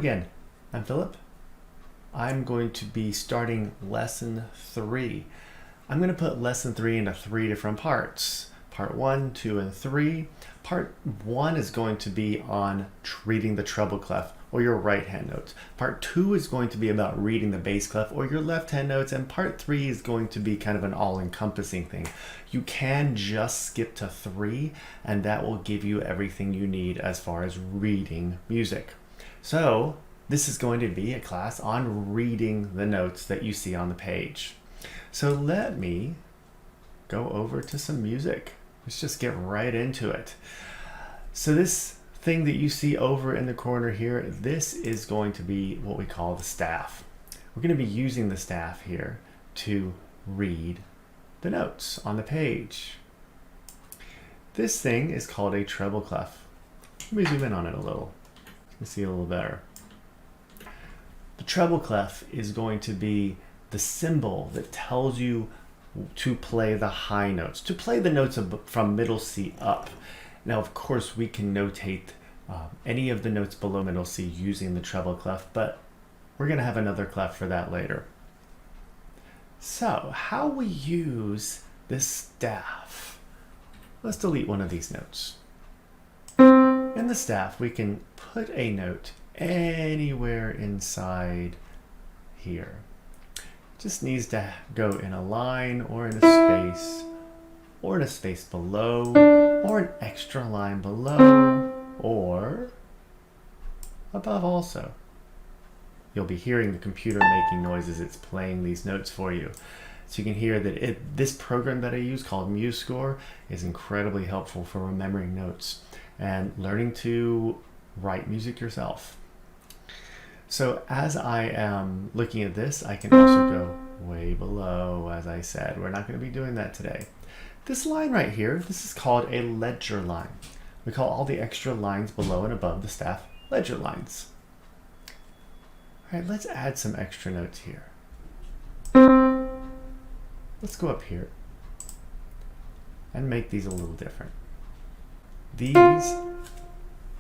again, I'm Philip. I'm going to be starting lesson 3. I'm going to put lesson 3 into 3 different parts. Part 1, 2, and 3. Part 1 is going to be on reading the treble clef or your right hand notes. Part 2 is going to be about reading the bass clef or your left hand notes, and part 3 is going to be kind of an all-encompassing thing. You can just skip to 3 and that will give you everything you need as far as reading music. So this is going to be a class on reading the notes that you see on the page. So let me go over to some music. Let's just get right into it. So this thing that you see over in the corner here, this is going to be what we call the staff. We're going to be using the staff here to read the notes on the page. This thing is called a treble clef. Let me zoom in on it a little. You can see a little better. The treble clef is going to be the symbol that tells you to play the high notes, to play the notes from middle C up. Now, of course, we can notate any of the notes below middle C using the treble clef, but we're going to have another clef for that later. So, how we use this staff? Let's delete one of these notes. In the staff, we can put a note anywhere inside here. Just needs to go in a line or in a space or in a space below or an extra line below or above also. You'll be hearing the computer making noise as it's playing these notes for you. So you can hear that this program that I use called MuseScore is incredibly helpful for remembering notes and learning to write music yourself. So as I am looking at this, I can also go way below, as I said. We're not going to be doing that today. This line right here, this is called a ledger line. We call all the extra lines below and above the staff ledger lines. All right, let's add some extra notes here. Let's go up here and make these a little different. These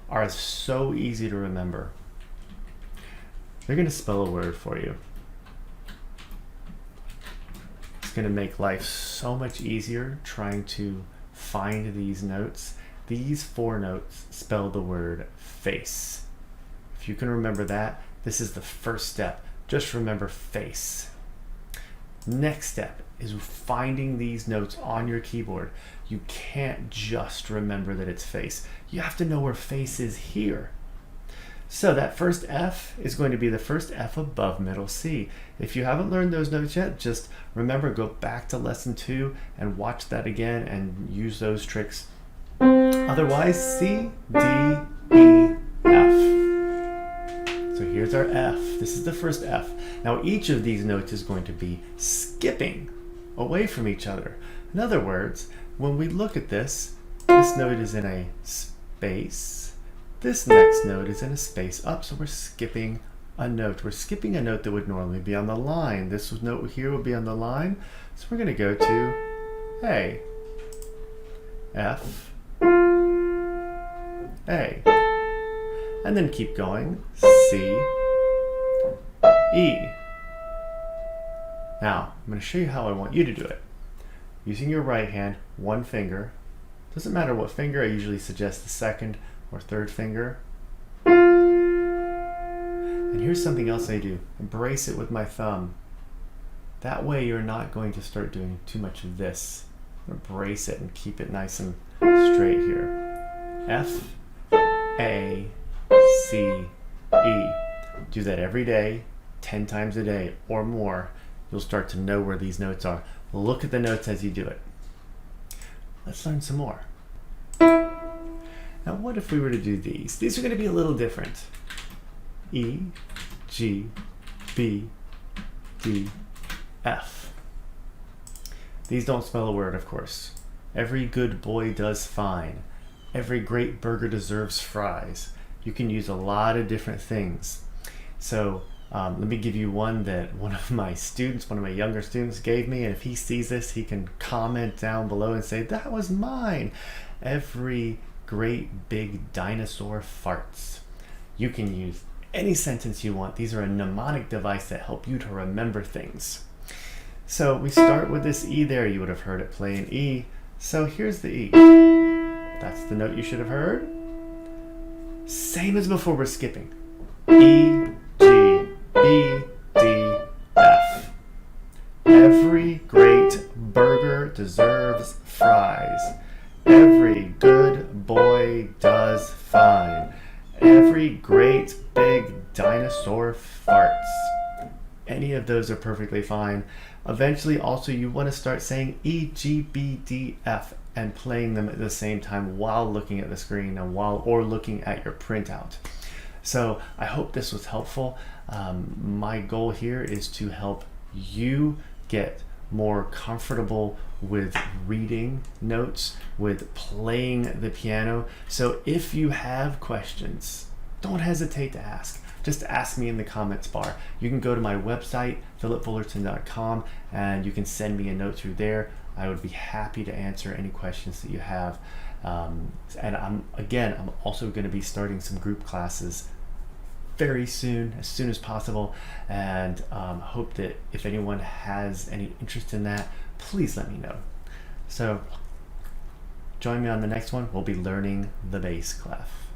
are so easy to remember. They're going to spell a word for you. It's going to make life so much easier trying to find these notes. These 4 notes spell the word face. If you can remember that, this is the first step. Just remember face. Next step is finding these notes on your keyboard. You can't just remember that it's face. You have to know where face is here. So that first F is going to be the first F above middle C. If you haven't learned those notes yet, just remember, go back to lesson 2 and watch that again and use those tricks. Otherwise, C, D, E, F. So here's our F. This is the first F. Now each of these notes is going to be skipping away from each other. In other words, when we look at this note is in a space. This next note is in a space up, so we're skipping a note. We're skipping a note that would normally be on the line. This note here would be on the line, so we're going to go to A, F, A, and then keep going, C, E. Now, I'm going to show you how I want you to do it. Using your right hand, one finger. Doesn't matter what finger, I usually suggest the second or third finger. And here's something else I do. Embrace it with my thumb. That way you're not going to start doing too much of this. Embrace it and keep it nice and straight here. F, A, C, E. Do that every day, 10 times a day or more. You'll start to know where these notes are. Look at the notes as you do it. Let's learn some more. Now what if we were to do these? These are going to be a little different. E, G, B, D, F. These don't spell a word, of course. Every good boy does fine. Every great burger deserves fries. You can use a lot of different things. So let me give you one that one of my younger students gave me, and if he sees this, he can comment down below and say, that was mine. Every great big dinosaur farts. You can use any sentence you want. These are a mnemonic device that help you to remember things. So we start with this E there. You would have heard it play an E. So here's the E. That's the note you should have heard. Same as before, we're skipping. E, G, B, D, F. Every great burger deserves fries. Every good boy does fine. Every great big dinosaur farts. Any of those are perfectly fine. Eventually, also, you want to start saying E, G, B, D, F and playing them at the same time while looking at the screen and or looking at your printout. So I hope this was helpful. My goal here is to help you get more comfortable with reading notes, with playing the piano. So if you have questions, don't hesitate to ask. Just ask me in the comments bar. You can go to my website, philipfullerton.com, and you can send me a note through there. I would be happy to answer any questions that you have. And I'm also going to be starting some group classes very soon, as soon as possible, and hope that if anyone has any interest in that, please let me know. So join me on the next one. We'll be learning the bass clef.